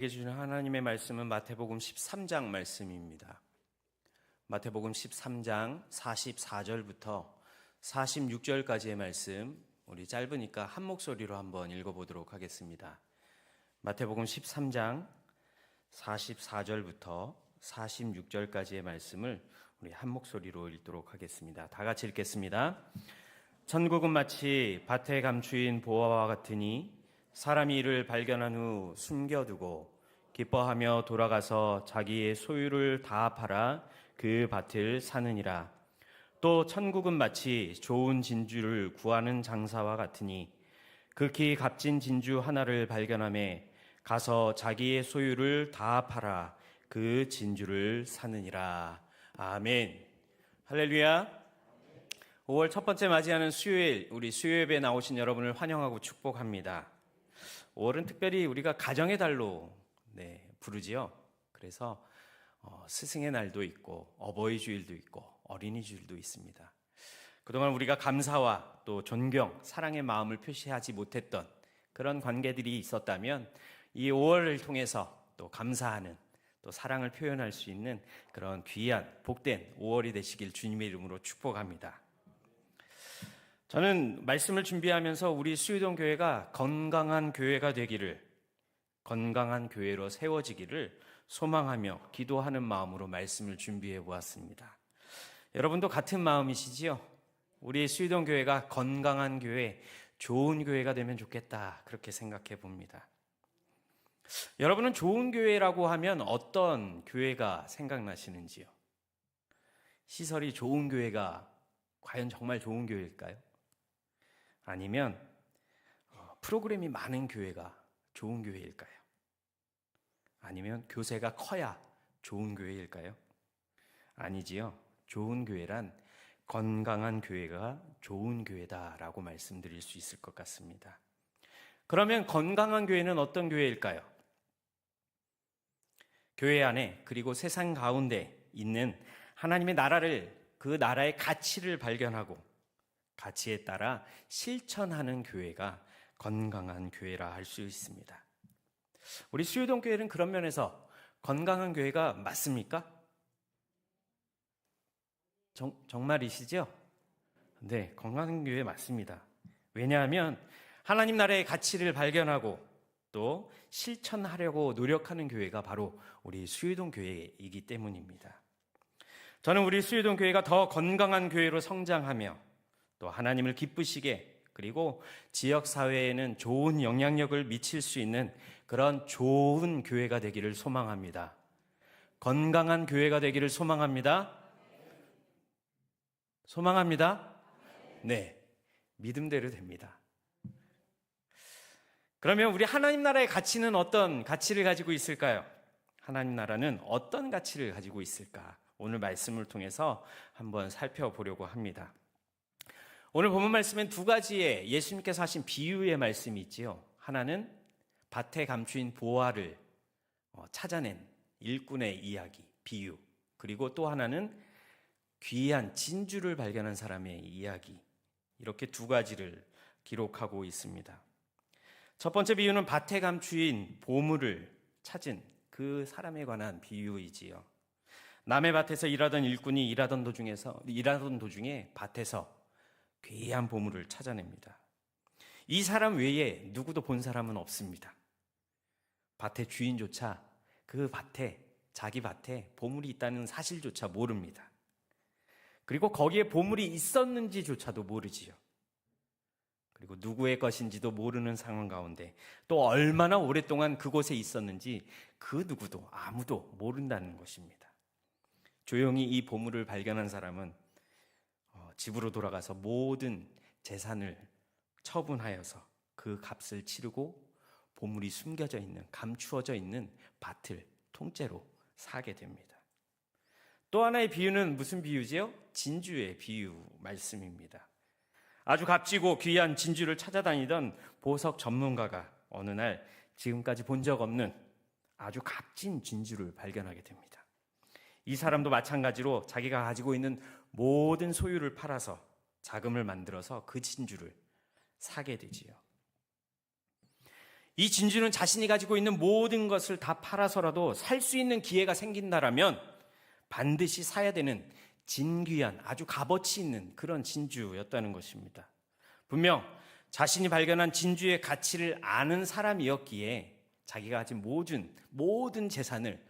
주시는 하나님의 말씀은 마태복음 13장 말씀입니다. 마태복음 13장 44절부터 46절까지의 말씀, 우리 짧으니까 한 목소리로 한번 읽어보도록 하겠습니다. 마태복음 13장 44절부터 46절까지의 말씀을 우리 한 목소리로 읽도록 하겠습니다. 다 같이 읽겠습니다. 천국은 마치 밭에 감추인 보화와 같으니 사람이 이를 발견한 후 숨겨두고 기뻐하며 돌아가서 자기의 소유를 다 팔아 그 밭을 사느니라. 또 천국은 마치 좋은 진주를 구하는 장사와 같으니 극히 값진 진주 하나를 발견하매 가서 자기의 소유를 다 팔아 그 진주를 사느니라. 아멘. 할렐루야. 5월 첫 번째 맞이하는 수요일, 우리 수요예배에 나오신 여러분을 환영하고 축복합니다. 5월은 특별히 우리가 가정의 달로 부르지요. 그래서 스승의 날도 있고 어버이 주일도 있고 어린이 주일도 있습니다. 그동안 우리가 감사와 또 존경, 사랑의 마음을 표시하지 못했던 그런 관계들이 있었다면 이 5월을 통해서 또 감사하는, 또 사랑을 표현할 수 있는 그런 귀한 복된 5월이 되시길 주님의 이름으로 축복합니다. 저는 말씀을 준비하면서 우리 수유동 교회가 건강한 교회가 되기를, 건강한 교회로 세워지기를 소망하며 기도하는 마음으로 말씀을 준비해 보았습니다. 여러분도 같은 마음이시지요? 우리 수유동 교회가 건강한 교회, 좋은 교회가 되면 좋겠다, 그렇게 생각해 봅니다. 여러분은 좋은 교회라고 하면 어떤 교회가 생각나시는지요? 시설이 좋은 교회가 과연 정말 좋은 교회일까요? 아니면 프로그램이 많은 교회가 좋은 교회일까요? 아니면 교세가 커야 좋은 교회일까요? 아니지요. 좋은 교회란 건강한 교회가 좋은 교회다라고 말씀드릴 수 있을 것 같습니다. 그러면 건강한 교회는 어떤 교회일까요? 교회 안에 그리고 세상 가운데 있는 하나님의 나라를, 그 나라의 가치를 발견하고 가치에 따라 실천하는 교회가 건강한 교회라 할 수 있습니다. 우리 수유동 교회는 그런 면에서 건강한 교회가 맞습니까? 정말이시죠? 네, 건강한 교회 맞습니다. 왜냐하면 하나님 나라의 가치를 발견하고 또 실천하려고 노력하는 교회가 바로 우리 수유동 교회이기 때문입니다. 저는 우리 수유동 교회가 더 건강한 교회로 성장하며 또 하나님을 기쁘시게, 그리고 지역사회에는 좋은 영향력을 미칠 수 있는 그런 좋은 교회가 되기를 소망합니다. 건강한 교회가 되기를 소망합니다. 소망합니다. 네, 믿음대로 됩니다. 그러면 우리 하나님 나라의 가치는 어떤 가치를 가지고 있을까요? 하나님 나라는 어떤 가치를 가지고 있을까? 오늘 말씀을 통해서 한번 살펴보려고 합니다. 오늘 본문 말씀엔 두 가지의 예수님께서 하신 비유의 말씀이 있지요. 하나는 밭에 감추인 보화를 찾아낸 일꾼의 이야기, 비유. 그리고 또 하나는 귀한 진주를 발견한 사람의 이야기. 이렇게 두 가지를 기록하고 있습니다. 첫 번째 비유는 밭에 감추인 보물을 찾은 그 사람에 관한 비유이지요. 남의 밭에서 일하던 일꾼이 일하던 도중에 밭에서 귀한 보물을 찾아냅니다. 이 사람 외에 누구도 본 사람은 없습니다. 밭의 주인조차 그 밭에, 자기 밭에 보물이 있다는 사실조차 모릅니다. 그리고 거기에 보물이 있었는지조차도 모르지요. 그리고 누구의 것인지도 모르는 상황 가운데 또 얼마나 오랫동안 그곳에 있었는지 그 누구도, 아무도 모른다는 것입니다. 조용히 이 보물을 발견한 사람은 집으로 돌아가서 모든 재산을 처분하여서 그 값을 치르고 보물이 숨겨져 있는, 감추어져 있는 밭을 통째로 사게 됩니다. 또 하나의 비유는 무슨 비유지요? 진주의 비유 말씀입니다. 아주 값지고 귀한 진주를 찾아다니던 보석 전문가가 어느 날 지금까지 본 적 없는 아주 값진 진주를 발견하게 됩니다. 이 사람도 마찬가지로 자기가 가지고 있는 모든 소유를 팔아서 자금을 만들어서 그 진주를 사게 되지요. 이 진주는 자신이 가지고 있는 모든 것을 다 팔아서라도 살 수 있는 기회가 생긴다라면 반드시 사야 되는 진귀한 아주 값어치 있는 그런 진주였다는 것입니다. 분명 자신이 발견한 진주의 가치를 아는 사람이었기에 자기가 가진 모든 재산을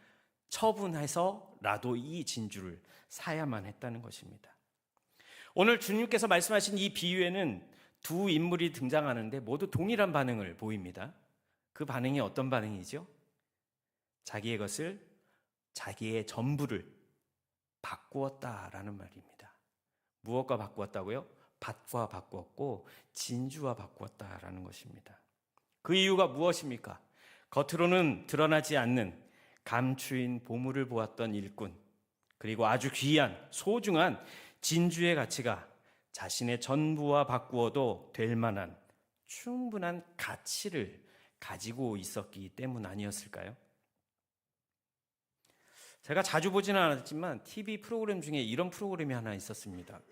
처분해서라도 이 진주를 사야만 했다는 것입니다. 오늘 주님께서 말씀하신 이 비유에는 두 인물이 등장하는데 모두 동일한 반응을 보입니다. 그 반응이 어떤 반응이죠? 자기의 것을, 자기의 전부를 바꾸었다라는 말입니다. 무엇과 바꾸었다고요? 밭과 바꾸었고 진주와 바꾸었다라는 것입니다. 그 이유가 무엇입니까? 겉으로는 드러나지 않는 감추인 보물을 보았던 일꾼, 그리고 아주 귀한 소중한 진주의 가치가 자신의 전부와 바꾸어도 될 만한 충분한 가치를 가지고 있었기 때문 아니었을까요? 제가 자주 보지는 않았지만 TV 프로그램 중에 이런 프로그램이 하나 있었습니다.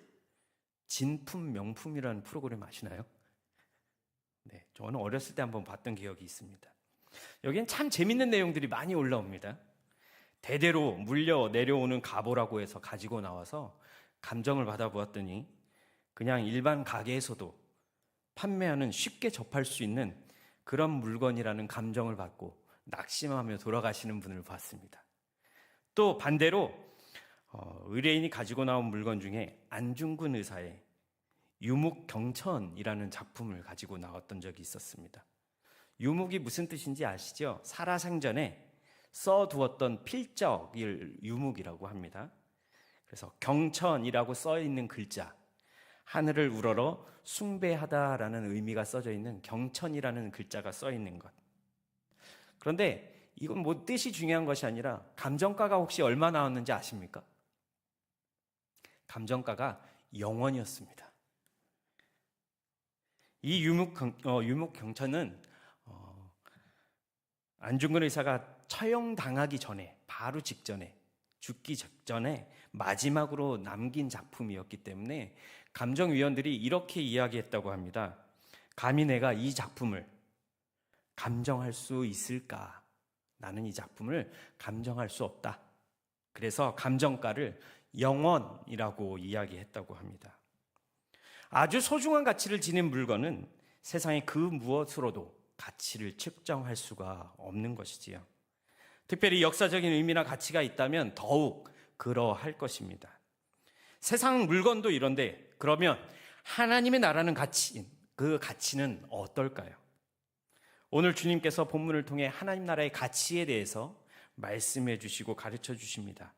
진품 명품이라는 프로그램 아시나요? 네, 저는 어렸을 때 한번 봤던 기억이 있습니다. 여기는 참 재밌는 내용들이 많이 올라옵니다. 대대로 물려 내려오는 가보라고 해서 가지고 나와서 감정을 받아보았더니 그냥 일반 가게에서도 판매하는 쉽게 접할 수 있는 그런 물건이라는 감정을 받고 낙심하며 돌아가시는 분을 봤습니다. 또 반대로 의뢰인이 가지고 나온 물건 중에 안중근 의사의 유묵경천이라는 작품을 가지고 나왔던 적이 있었습니다. 유묵이 무슨 뜻인지 아시죠? 살아생전에 써두었던 필적을 유묵이라고 합니다. 그래서 경천이라고 써 있는 글자, 하늘을 우러러 숭배하다라는 의미가 써져 있는 경천이라는 글자가 써 있는 것. 그런데 이건 뭐 뜻이 중요한 것이 아니라 감정가가 혹시 얼마 나왔는지 아십니까? 감정가가 0원이었습니다. 이 유묵경천은 안중근 의사가 처형당하기 전에, 바로 직전에, 죽기 직전에 마지막으로 남긴 작품이었기 때문에 감정위원들이 이렇게 이야기했다고 합니다. 감히 내가 이 작품을 감정할 수 있을까? 나는 이 작품을 감정할 수 없다. 그래서 감정가를 0원이라고 이야기했다고 합니다. 아주 소중한 가치를 지닌 물건은 세상의 그 무엇으로도 가치를 측정할 수가 없는 것이지요. 특별히 역사적인 의미나 가치가 있다면 더욱 그러할 것입니다. 세상 물건도 이런데 그러면 하나님의 나라는 가치, 그 가치는 어떨까요? 오늘 주님께서 본문을 통해 하나님 나라의 가치에 대해서 말씀해 주시고 가르쳐 주십니다.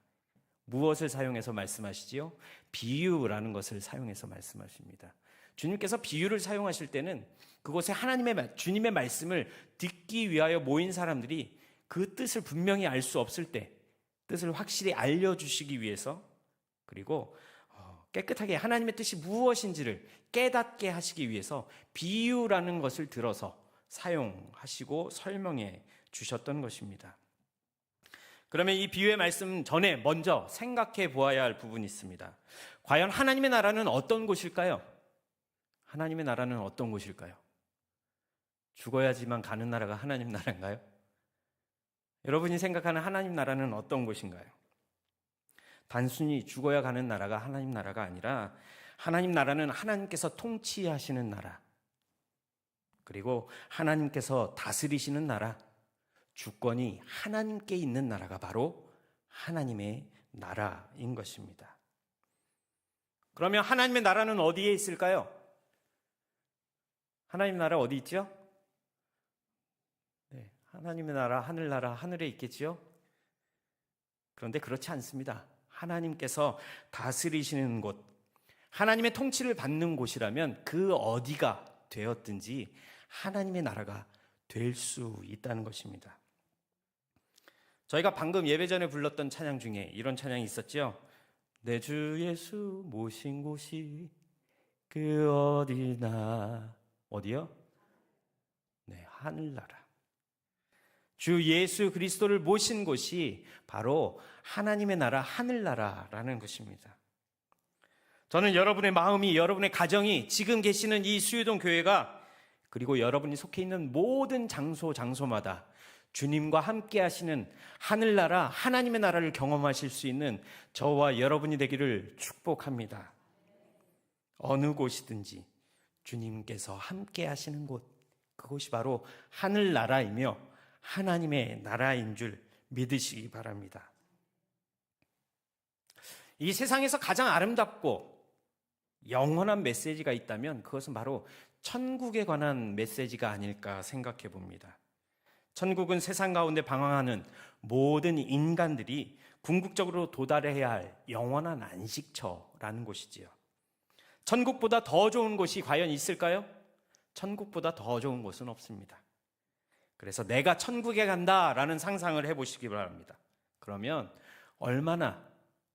무엇을 사용해서 말씀하시지요? 비유라는 것을 사용해서 말씀하십니다. 주님께서 비유를 사용하실 때는 그곳에 주님의 말씀을 듣기 위하여 모인 사람들이 그 뜻을 분명히 알 수 없을 때 뜻을 확실히 알려주시기 위해서, 그리고 깨끗하게 하나님의 뜻이 무엇인지를 깨닫게 하시기 위해서 비유라는 것을 들어서 사용하시고 설명해 주셨던 것입니다. 그러면 이 비유의 말씀 전에 먼저 생각해 보아야 할 부분이 있습니다. 과연 하나님의 나라는 어떤 곳일까요? 하나님의 나라는 어떤 곳일까요? 죽어야지만 가는 나라가 하나님 나라인가요? 여러분이 생각하는 하나님 나라는 어떤 곳인가요? 단순히 죽어야 가는 나라가 하나님 나라가 아니라 하나님 나라는 하나님께서 통치하시는 나라, 그리고 하나님께서 다스리시는 나라, 주권이 하나님께 있는 나라가 바로 하나님의 나라인 것입니다. 그러면 하나님의 나라는 어디에 있을까요? 하나님 나라 어디 있죠? 네, 하나님의 나라, 하늘나라, 하늘에 있겠지요? 그런데 그렇지 않습니다. 하나님께서 다스리시는 곳, 하나님의 통치를 받는 곳이라면 그 어디가 되었든지 하나님의 나라가 될 수 있다는 것입니다. 저희가 방금 예배 전에 불렀던 찬양 중에 이런 찬양이 있었죠. 내 주 예수 모신 곳이 그 어디나, 어디요? 네, 하늘나라. 주 예수 그리스도를 모신 곳이 바로 하나님의 나라, 하늘나라라는 것입니다. 저는 여러분의 마음이, 여러분의 가정이, 지금 계시는 이 수유동 교회가 그리고 여러분이 속해 있는 모든 장소마다 주님과 함께 하시는 하늘나라, 하나님의 나라를 경험하실 수 있는 저와 여러분이 되기를 축복합니다. 어느 곳이든지 주님께서 함께 하시는 곳, 그곳이 바로 하늘나라이며 하나님의 나라인 줄 믿으시기 바랍니다. 이 세상에서 가장 아름답고 영원한 메시지가 있다면 그것은 바로 천국에 관한 메시지가 아닐까 생각해 봅니다. 천국은 세상 가운데 방황하는 모든 인간들이 궁극적으로 도달해야 할 영원한 안식처라는 곳이지요. 천국보다 더 좋은 곳이 과연 있을까요? 천국보다 더 좋은 곳은 없습니다. 그래서 내가 천국에 간다라는 상상을 해보시기 바랍니다. 그러면 얼마나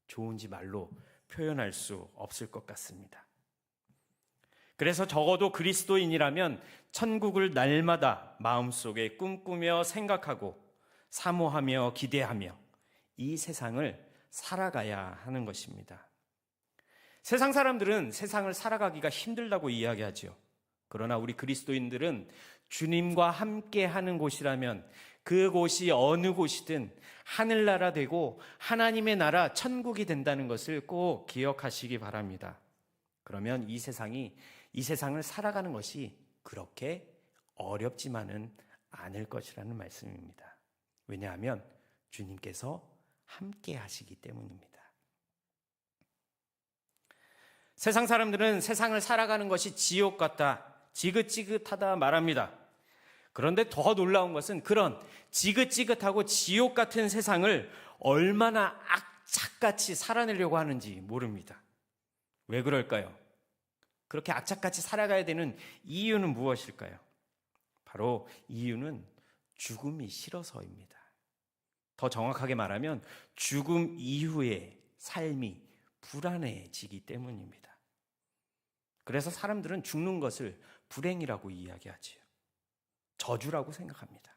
좋은지 말로 표현할 수 없을 것 같습니다. 그래서 적어도 그리스도인이라면 천국을 날마다 마음속에 꿈꾸며 생각하고 사모하며 기대하며 이 세상을 살아가야 하는 것입니다. 세상 사람들은 세상을 살아가기가 힘들다고 이야기하죠. 그러나 우리 그리스도인들은 주님과 함께 하는 곳이라면 그곳이 어느 곳이든 하늘나라 되고 하나님의 나라 천국이 된다는 것을 꼭 기억하시기 바랍니다. 그러면 이 세상을 살아가는 것이 그렇게 어렵지만은 않을 것이라는 말씀입니다. 왜냐하면 주님께서 함께 하시기 때문입니다. 세상 사람들은 세상을 살아가는 것이 지옥 같다, 지긋지긋하다 말합니다. 그런데 더 놀라운 것은 그런 지긋지긋하고 지옥 같은 세상을 얼마나 악착같이 살아내려고 하는지 모릅니다. 왜 그럴까요? 그렇게 악착같이 살아가야 되는 이유는 무엇일까요? 바로 이유는 죽음이 싫어서입니다. 더 정확하게 말하면 죽음 이후의 삶이 불안해지기 때문입니다. 그래서 사람들은 죽는 것을 불행이라고 이야기하지요. 저주라고 생각합니다.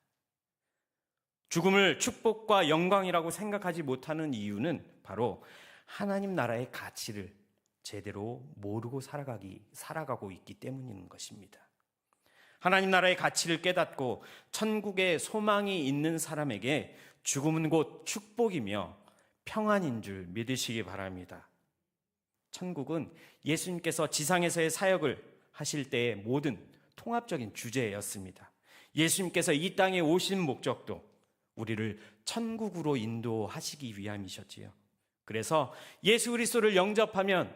죽음을 축복과 영광이라고 생각하지 못하는 이유는 바로 하나님 나라의 가치를 제대로 모르고 살아가고 있기 때문인 것입니다. 하나님 나라의 가치를 깨닫고 천국에 소망이 있는 사람에게 죽음은 곧 축복이며 평안인 줄 믿으시기 바랍니다. 천국은 예수님께서 지상에서의 사역을 하실 때의 모든 통합적인 주제였습니다. 예수님께서 이 땅에 오신 목적도 우리를 천국으로 인도하시기 위함이셨지요. 그래서 예수 그리스도를 영접하는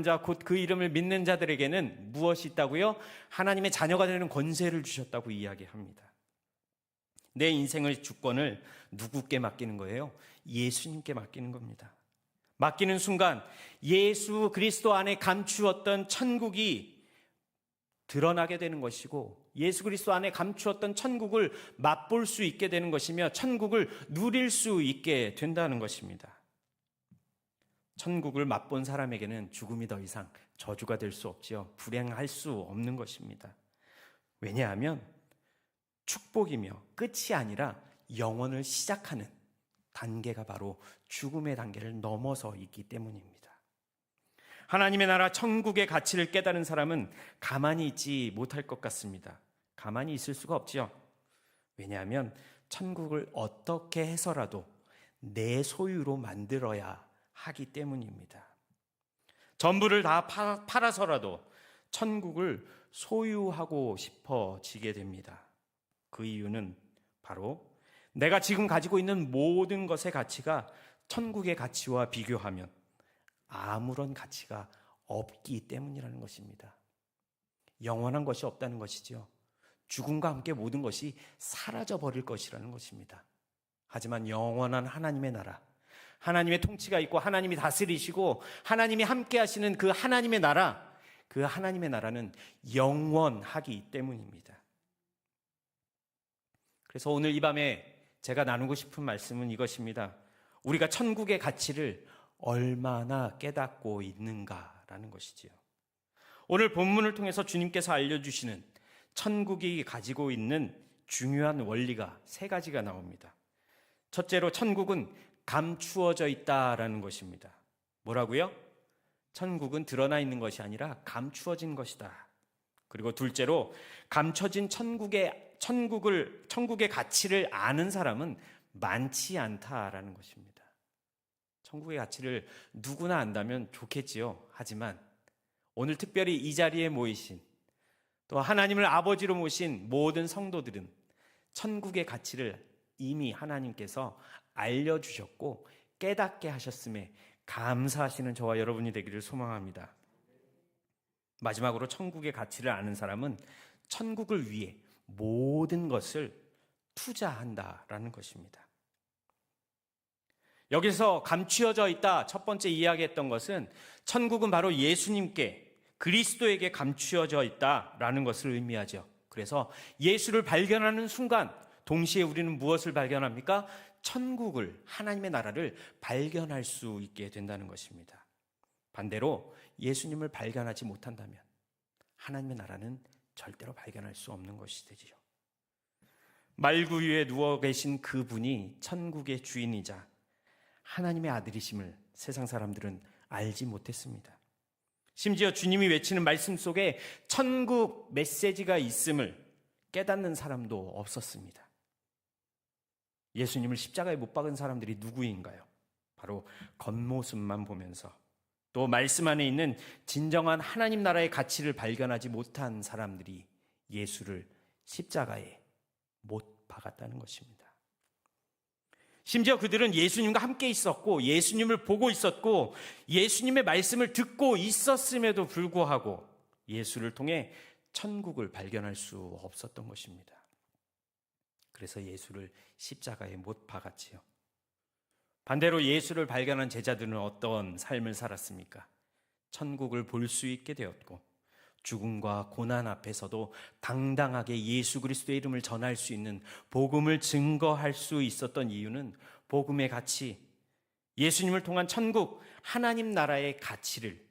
자, 곧 그 이름을 믿는 자들에게는 무엇이 있다고요? 하나님의 자녀가 되는 권세를 주셨다고 이야기합니다. 내 인생의 주권을 누구께 맡기는 거예요? 예수님께 맡기는 겁니다. 맡기는 순간 예수 그리스도 안에 감추었던 천국이 드러나게 되는 것이고 예수 그리스도 안에 감추었던 천국을 맛볼 수 있게 되는 것이며 천국을 누릴 수 있게 된다는 것입니다. 천국을 맛본 사람에게는 죽음이 더 이상 저주가 될 수 없지요. 불행할 수 없는 것입니다. 왜냐하면 축복이며 끝이 아니라 영원을 시작하는 단계가 바로 죽음의 단계를 넘어서 있기 때문입니다. 하나님의 나라 천국의 가치를 깨달은 사람은 가만히 있지 못할 것 같습니다. 가만히 있을 수가 없지요. 왜냐하면 천국을 어떻게 해서라도 내 소유로 만들어야 하기 때문입니다. 전부를 다 팔아서라도 천국을 소유하고 싶어지게 됩니다. 그 이유는 바로 내가 지금 가지고 있는 모든 것의 가치가 천국의 가치와 비교하면 아무런 가치가 없기 때문이라는 것입니다. 영원한 것이 없다는 것이죠. 죽음과 함께 모든 것이 사라져버릴 것이라는 것입니다. 하지만 영원한 하나님의 나라, 하나님의 통치가 있고 하나님이 다스리시고 하나님이 함께 하시는 그 하나님의 나라, 그 하나님의 나라는 영원하기 때문입니다. 그래서 오늘 이 밤에 제가 나누고 싶은 말씀은 이것입니다. 우리가 천국의 가치를 얼마나 깨닫고 있는가라는 것이지요. 오늘 본문을 통해서 주님께서 알려주시는 천국이 가지고 있는 중요한 원리가 세 가지가 나옵니다. 첫째로 천국은 감추어져 있다라는 것입니다. 뭐라고요? 천국은 드러나 있는 것이 아니라 감추어진 것이다. 그리고 둘째로 감춰진 천국의 가치를 아는 사람은 많지 않다라는 것입니다. 천국의 가치를 누구나 안다면 좋겠지요. 하지만 오늘 특별히 이 자리에 모이신 또 하나님을 아버지로 모신 모든 성도들은 천국의 가치를 이미 하나님께서 알려주셨고 깨닫게 하셨음에 감사하시는 저와 여러분이 되기를 소망합니다. 마지막으로 천국의 가치를 아는 사람은 천국을 위해 모든 것을 투자한다라는 것입니다. 여기서 감추어져 있다 첫 번째 이야기했던 것은 천국은 바로 예수님께 그리스도에게 감추어져 있다라는 것을 의미하죠. 그래서 예수를 발견하는 순간 동시에 우리는 무엇을 발견합니까? 천국을, 하나님의 나라를 발견할 수 있게 된다는 것입니다. 반대로 예수님을 발견하지 못한다면 하나님의 나라는 절대로 발견할 수 없는 것이 되지요. 말구 위에 누워 계신 그분이 천국의 주인이자 하나님의 아들이심을 세상 사람들은 알지 못했습니다. 심지어 주님이 외치는 말씀 속에 천국 메시지가 있음을 깨닫는 사람도 없었습니다. 예수님을 십자가에 못 박은 사람들이 누구인가요? 바로 겉모습만 보면서 또 말씀 안에 있는 진정한 하나님 나라의 가치를 발견하지 못한 사람들이 예수를 십자가에 못 박았다는 것입니다. 심지어 그들은 예수님과 함께 있었고 예수님을 보고 있었고 예수님의 말씀을 듣고 있었음에도 불구하고 예수를 통해 천국을 발견할 수 없었던 것입니다. 그래서 예수를 십자가에 못 박았지요. 반대로 예수를 발견한 제자들은 어떤 삶을 살았습니까? 천국을 볼 수 있게 되었고 죽음과 고난 앞에서도 당당하게 예수 그리스도의 이름을 전할 수 있는 복음을 증거할 수 있었던 이유는 복음의 가치, 예수님을 통한 천국, 하나님 나라의 가치를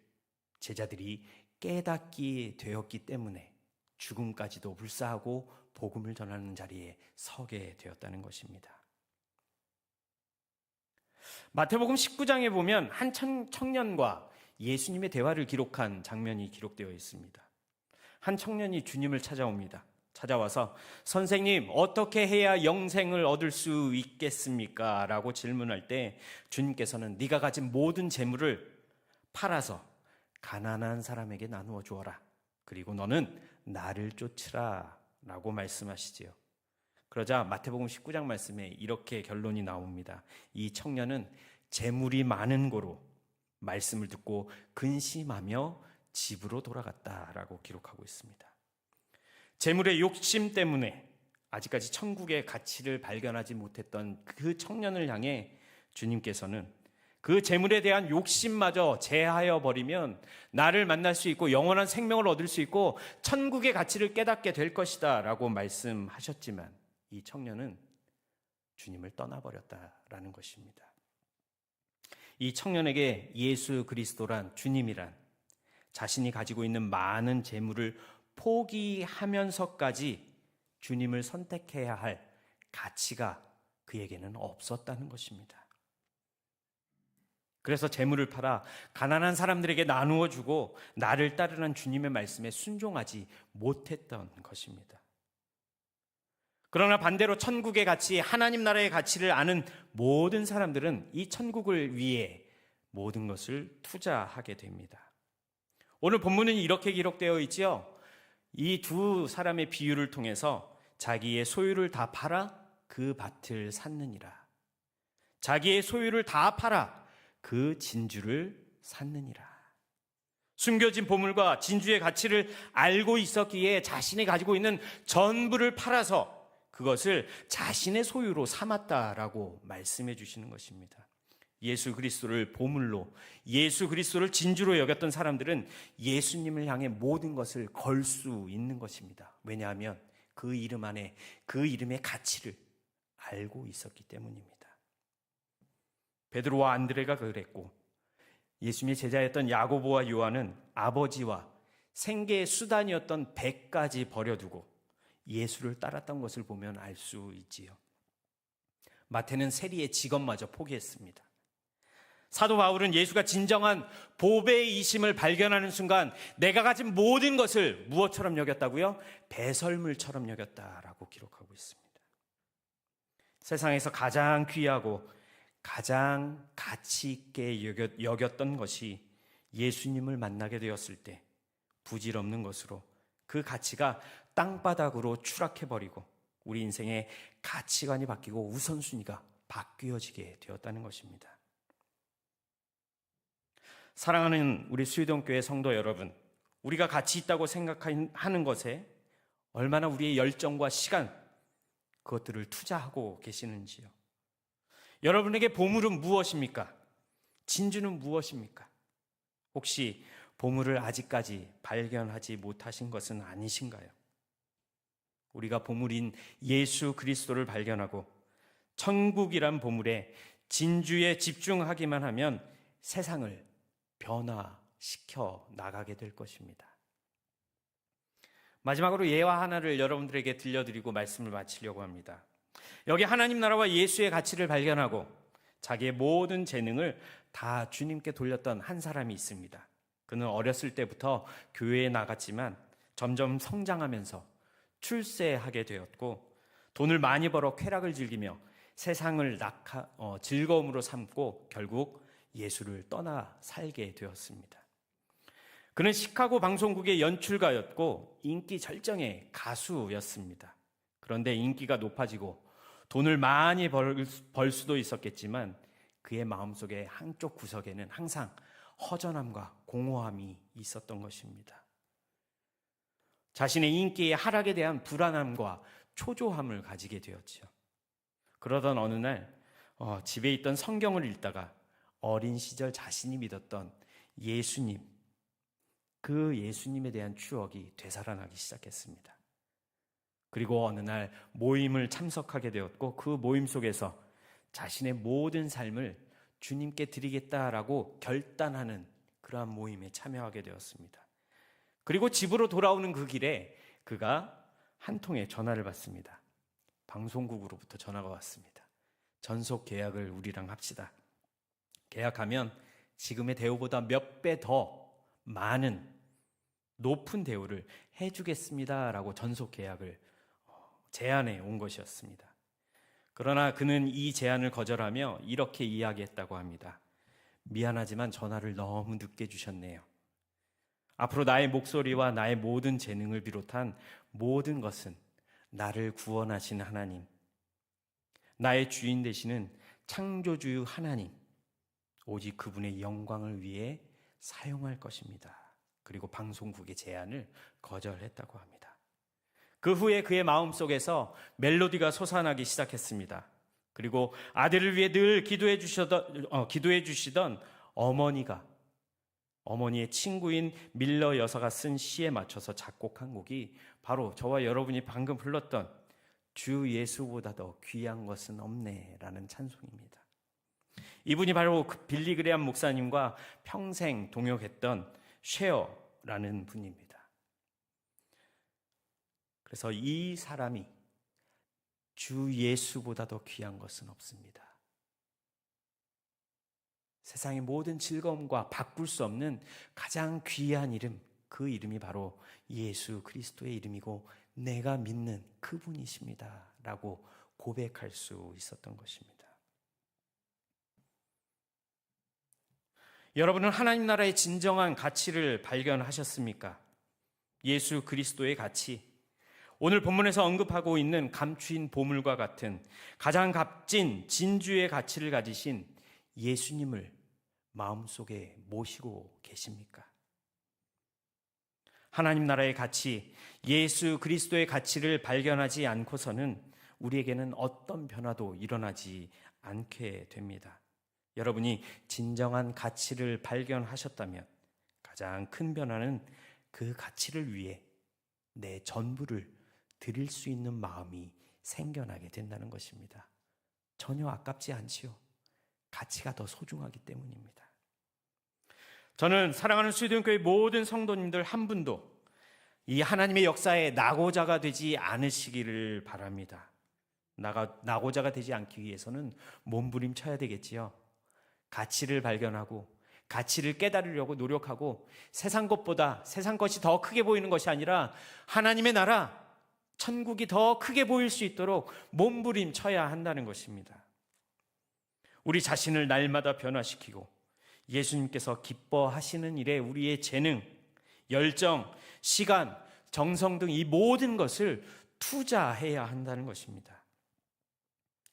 제자들이 깨닫게 되었기 때문에 죽음까지도 불사하고 복음을 전하는 자리에 서게 되었다는 것입니다. 마태복음 19장에 보면 한 청년과 예수님의 대화를 기록한 장면이 기록되어 있습니다. 한 청년이 주님을 찾아옵니다. 찾아와서 선생님, 어떻게 해야 영생을 얻을 수 있겠습니까? 라고 질문할 때 주님께서는 네가 가진 모든 재물을 팔아서 가난한 사람에게 나누어 주어라. 그리고 너는 나를 쫓으라 라고 말씀하시지요. 그러자 마태복음 19장 말씀에 이렇게 결론이 나옵니다. 이 청년은 재물이 많은 고로 말씀을 듣고 근심하며 집으로 돌아갔다라고 기록하고 있습니다. 재물의 욕심 때문에 아직까지 천국의 가치를 발견하지 못했던 그 청년을 향해 주님께서는 그 재물에 대한 욕심마저 제하여 버리면 나를 만날 수 있고 영원한 생명을 얻을 수 있고 천국의 가치를 깨닫게 될 것이다 라고 말씀하셨지만 이 청년은 주님을 떠나버렸다라는 것입니다. 이 청년에게 예수 그리스도란, 주님이란 자신이 가지고 있는 많은 재물을 포기하면서까지 주님을 선택해야 할 가치가 그에게는 없었다는 것입니다. 그래서 재물을 팔아 가난한 사람들에게 나누어 주고 나를 따르는 주님의 말씀에 순종하지 못했던 것입니다. 그러나 반대로 천국의 가치, 하나님 나라의 가치를 아는 모든 사람들은 이 천국을 위해 모든 것을 투자하게 됩니다. 오늘 본문은 이렇게 기록되어 있지요. 이 두 사람의 비유를 통해서 자기의 소유를 다 팔아 그 밭을 샀느니라. 자기의 소유를 다 팔아 그 진주를 샀느니라. 숨겨진 보물과 진주의 가치를 알고 있었기에 자신이 가지고 있는 전부를 팔아서 그것을 자신의 소유로 삼았다라고 말씀해 주시는 것입니다. 예수 그리스도를 보물로, 예수 그리스도를 진주로 여겼던 사람들은 예수님을 향해 모든 것을 걸 수 있는 것입니다. 왜냐하면 그 이름 안에 그 이름의 가치를 알고 있었기 때문입니다. 베드로와 안드레가 그랬고 예수님의 제자였던 야고보와 요한은 아버지와 생계의 수단이었던 배까지 버려두고 예수를 따랐던 것을 보면 알 수 있지요. 마태는 세리의 직업마저 포기했습니다. 사도 바울은 예수가 진정한 보배이심을 발견하는 순간 내가 가진 모든 것을 무엇처럼 여겼다고요? 배설물처럼 여겼다라고 기록하고 있습니다. 세상에서 가장 귀하고 가장 가치 있게 여겼던 것이 예수님을 만나게 되었을 때 부질없는 것으로 그 가치가 땅바닥으로 추락해버리고 우리 인생의 가치관이 바뀌고 우선순위가 바뀌어지게 되었다는 것입니다. 사랑하는 우리 수유동교회 성도 여러분, 우리가 가치 있다고 생각하는 것에 얼마나 우리의 열정과 시간, 그것들을 투자하고 계시는지요. 여러분에게 보물은 무엇입니까? 진주는 무엇입니까? 혹시 보물을 아직까지 발견하지 못하신 것은 아니신가요? 우리가 보물인 예수 그리스도를 발견하고 천국이란 보물에 진주에 집중하기만 하면 세상을 변화시켜 나가게 될 것입니다. 마지막으로 예화 하나를 여러분들에게 들려드리고 말씀을 마치려고 합니다. 여기 하나님 나라와 예수의 가치를 발견하고 자기의 모든 재능을 다 주님께 돌렸던 한 사람이 있습니다. 그는 어렸을 때부터 교회에 나갔지만 점점 성장하면서 출세하게 되었고 돈을 많이 벌어 쾌락을 즐기며 세상을 즐거움으로 삼고 결국 예수를 떠나 살게 되었습니다. 그는 시카고 방송국의 연출가였고 인기 절정의 가수였습니다. 그런데 인기가 높아지고 돈을 많이 벌 수도 있었겠지만 그의 마음속에 한쪽 구석에는 항상 허전함과 공허함이 있었던 것입니다. 자신의 인기의 하락에 대한 불안함과 초조함을 가지게 되었죠. 그러던 어느 날 집에 있던 성경을 읽다가 어린 시절 자신이 믿었던 예수님, 그 예수님에 대한 추억이 되살아나기 시작했습니다. 그리고 어느 날 모임을 참석하게 되었고 그 모임 속에서 자신의 모든 삶을 주님께 드리겠다라고 결단하는 그러한 모임에 참여하게 되었습니다. 그리고 집으로 돌아오는 그 길에 그가 한 통의 전화를 받습니다. 방송국으로부터 전화가 왔습니다. 전속 계약을 우리랑 합시다. 계약하면 지금의 대우보다 몇 배 더 많은 높은 대우를 해주겠습니다라고 전속 계약을 제안해 온 것이었습니다. 그러나 그는 이 제안을 거절하며 이렇게 이야기했다고 합니다. 미안하지만 전화를 너무 늦게 주셨네요. 앞으로 나의 목소리와 나의 모든 재능을 비롯한 모든 것은 나를 구원하신 하나님, 나의 주인 되시는 창조주 하나님, 오직 그분의 영광을 위해 사용할 것입니다. 그리고 방송국의 제안을 거절했다고 합니다. 그 후에 그의 마음속에서 멜로디가 솟아나기 시작했습니다. 그리고 아들을 위해 늘 기도해 주시던 어머니의 친구인 밀러 여사가 쓴 시에 맞춰서 작곡한 곡이 바로 저와 여러분이 방금 불렀던 주 예수보다 더 귀한 것은 없네 라는 찬송입니다. 이분이 바로 빌리 그레암 목사님과 평생 동역했던 쉐어라는 분입니다. 그래서 이 사람이 주 예수보다 더 귀한 것은 없습니다. 세상의 모든 즐거움과 바꿀 수 없는 가장 귀한 이름, 그 이름이 바로 예수 그리스도의 이름이고 내가 믿는 그분이십니다 라고 고백할 수 있었던 것입니다. 여러분은 하나님 나라의 진정한 가치를 발견하셨습니까? 예수 그리스도의 가치, 오늘 본문에서 언급하고 있는 감추인 보물과 같은 가장 값진 진주의 가치를 가지신 예수님을 마음속에 모시고 계십니까? 하나님 나라의 가치, 예수 그리스도의 가치를 발견하지 않고서는 우리에게는 어떤 변화도 일어나지 않게 됩니다. 여러분이 진정한 가치를 발견하셨다면 가장 큰 변화는 그 가치를 위해 내 전부를 드릴 수 있는 마음이 생겨나게 된다는 것입니다. 전혀 아깝지 않지요. 가치가 더 소중하기 때문입니다. 저는 사랑하는 수유동교회 모든 성도님들 한 분도 이 하나님의 역사에 낙오자가 되지 않으시기를 바랍니다. 낙오자가 되지 않기 위해서는 몸부림쳐야 되겠지요. 가치를 발견하고 가치를 깨달으려고 노력하고 세상 것보다 세상 것이 더 크게 보이는 것이 아니라 하나님의 나라, 천국이 더 크게 보일 수 있도록 몸부림쳐야 한다는 것입니다. 우리 자신을 날마다 변화시키고 예수님께서 기뻐하시는 일에 우리의 재능, 열정, 시간, 정성 등 이 모든 것을 투자해야 한다는 것입니다.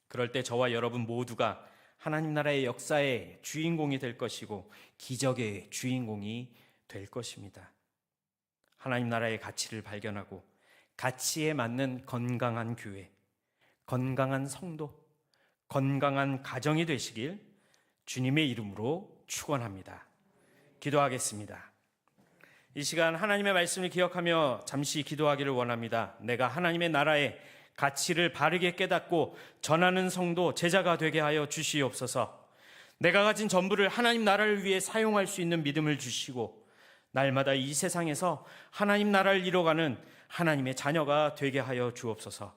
그럴 때 저와 여러분 모두가 하나님 나라의 역사의 주인공이 될 것이고 기적의 주인공이 될 것입니다. 하나님 나라의 가치를 발견하고 가치에 맞는 건강한 교회, 건강한 성도, 건강한 가정이 되시길 주님의 이름으로 축원합니다. 기도하겠습니다. 이 시간 하나님의 말씀을 기억하며 잠시 기도하기를 원합니다. 내가 하나님의 나라의 가치를 바르게 깨닫고 전하는 성도, 제자가 되게 하여 주시옵소서. 내가 가진 전부를 하나님 나라를 위해 사용할 수 있는 믿음을 주시고 날마다 이 세상에서 하나님 나라를 이뤄가는 하나님의 자녀가 되게 하여 주옵소서.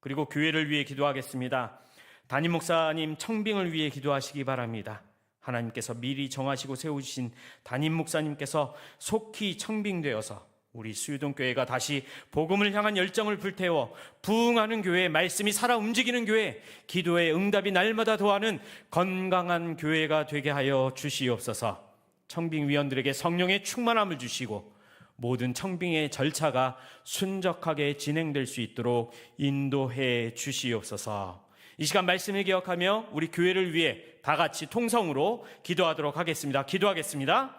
그리고 교회를 위해 기도하겠습니다. 담임 목사님 청빙을 위해 기도하시기 바랍니다. 하나님께서 미리 정하시고 세우신 담임 목사님께서 속히 청빙되어서 우리 수유동교회가 다시 복음을 향한 열정을 불태워 부흥하는 교회, 말씀이 살아 움직이는 교회, 기도의 응답이 날마다 더하는 건강한 교회가 되게 하여 주시옵소서. 청빙위원들에게 성령의 충만함을 주시고 모든 청빙의 절차가 순적하게 진행될 수 있도록 인도해 주시옵소서. 이 시간 말씀을 기억하며 우리 교회를 위해 다 같이 통성으로 기도하도록 하겠습니다. 기도하겠습니다.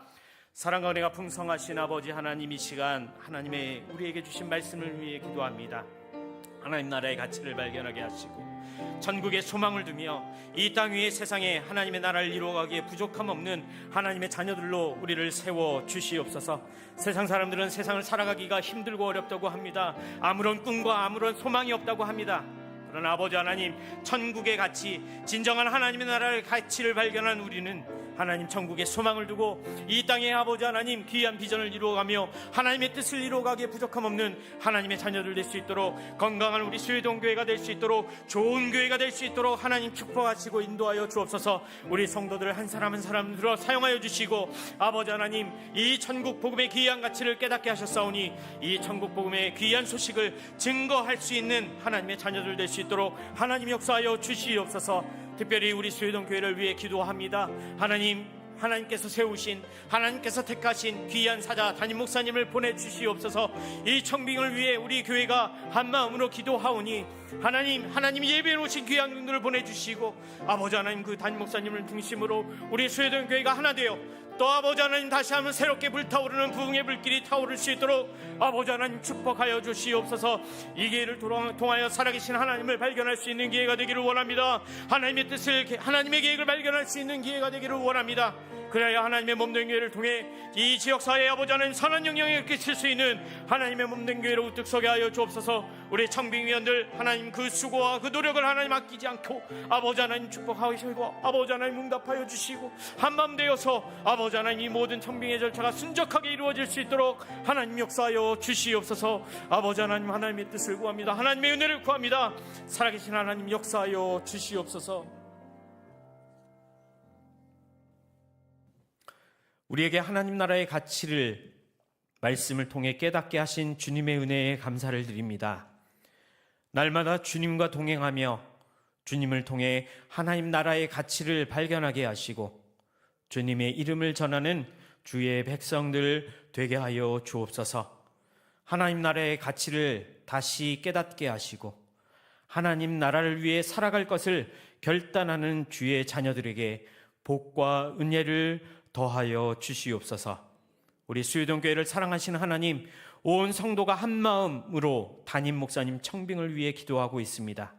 사랑과 은혜가 풍성하신 아버지 하나님, 이 시간 하나님의 우리에게 주신 말씀을 위해 기도합니다. 하나님 나라의 가치를 발견하게 하시고 천국의 소망을 두며 이 땅 위의 세상에 하나님의 나라를 이루어가기에 부족함 없는 하나님의 자녀들로 우리를 세워 주시옵소서. 세상 사람들은 세상을 살아가기가 힘들고 어렵다고 합니다. 아무런 꿈과 아무런 소망이 없다고 합니다. 그러나 아버지 하나님, 천국의 가치, 진정한 하나님의 나라의 가치를 발견한 우리는 하나님 천국의 소망을 두고 이 땅에 아버지 하나님 귀한 비전을 이루어가며 하나님의 뜻을 이루어가기에 부족함 없는 하나님의 자녀들 될 수 있도록, 건강한 우리 수유동교회가 될 수 있도록, 좋은 교회가 될 수 있도록 하나님 축복하시고 인도하여 주옵소서. 우리 성도들을 한 사람 한 사람 들어 사용하여 주시고 아버지 하나님, 이 천국 복음의 귀한 가치를 깨닫게 하셨사오니 이 천국 복음의 귀한 소식을 증거할 수 있는 하나님의 자녀들 될 수 있도록 하나님 역사하여 주시옵소서. 특별히 우리 수유동교회를 위해 기도합니다. 하나님께서 세우신, 하나님께서 택하신 귀한 사자 담임 목사님을 보내주시옵소서. 이 청빙을 위해 우리 교회가 한마음으로 기도하오니 하나님 예배해 놓으신 귀한 분들을 보내주시고 아버지 하나님 그 담임 목사님을 중심으로 우리 수유동교회가 하나 되어 또 아버지 하나님 다시 한번 새롭게 불타오르는 부흥의 불길이 타오를 수 있도록 아버지 하나님 축복하여 주시옵소서. 이 기회를 통하여 살아계신 하나님을 발견할 수 있는 기회가 되기를 원합니다. 하나님의 뜻을, 하나님의 계획을 발견할 수 있는 기회가 되기를 원합니다. 그래야 하나님의 몸된 교회를 통해 이 지역사회에 아버지 하나님 선한 영향을 끼칠 수 있는 하나님의 몸된 교회로 우뚝 서게 하여 주옵소서. 우리 청빙위원들 하나님 그 수고와 그 노력을 하나님 아끼지 않고 아버지 하나님 축복하시고 아버지 하나님 응답하여 주시고 한마음 되어서 아버지 하나님 이 모든 청빙의 절차가 순적하게 이루어질 수 있도록 하나님 역사하여 주시옵소서. 아버지 하나님 하나님의 뜻을 구합니다. 하나님의 은혜를 구합니다. 살아계신 하나님 역사하여 주시옵소서. 우리에게 하나님 나라의 가치를 말씀을 통해 깨닫게 하신 주님의 은혜에 감사를 드립니다. 날마다 주님과 동행하며 주님을 통해 하나님 나라의 가치를 발견하게 하시고 주님의 이름을 전하는 주의 백성들 되게 하여 주옵소서. 하나님 나라의 가치를 다시 깨닫게 하시고 하나님 나라를 위해 살아갈 것을 결단하는 주의 자녀들에게 복과 은혜를 더하여 주시옵소서. 우리 수유동교회를 사랑하시는 하나님, 온 성도가 한마음으로 담임 목사님 청빙을 위해 기도하고 있습니다.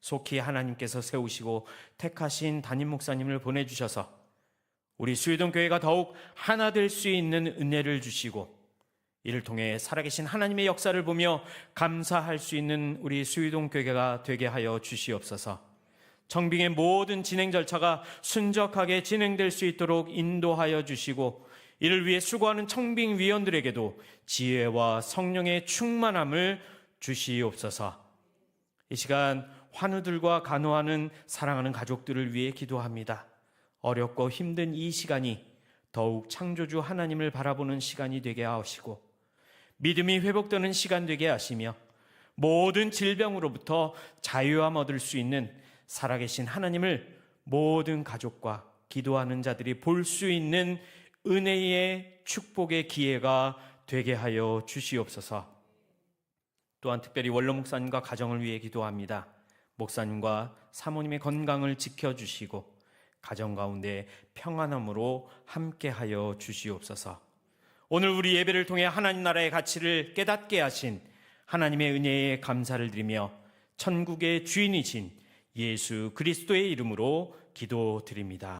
속히 하나님께서 세우시고 택하신 담임 목사님을 보내주셔서 우리 수유동교회가 더욱 하나 될 수 있는 은혜를 주시고 이를 통해 살아계신 하나님의 역사를 보며 감사할 수 있는 우리 수유동교회가 되게 하여 주시옵소서. 청빙의 모든 진행 절차가 순적하게 진행될 수 있도록 인도하여 주시고 이를 위해 수고하는 청빙위원들에게도 지혜와 성령의 충만함을 주시옵소서. 이 시간 환우들과 간호하는 사랑하는 가족들을 위해 기도합니다. 어렵고 힘든 이 시간이 더욱 창조주 하나님을 바라보는 시간이 되게 하시고 믿음이 회복되는 시간 되게 하시며 모든 질병으로부터 자유함 얻을 수 있는 살아계신 하나님을 모든 가족과 기도하는 자들이 볼 수 있는 은혜의 축복의 기회가 되게 하여 주시옵소서. 또한 특별히 원로 목사님과 가정을 위해 기도합니다. 목사님과 사모님의 건강을 지켜주시고 가정 가운데 평안함으로 함께하여 주시옵소서. 오늘 우리 예배를 통해 하나님 나라의 가치를 깨닫게 하신 하나님의 은혜에 감사를 드리며 천국의 주인이신 예수 그리스도의 이름으로 기도드립니다.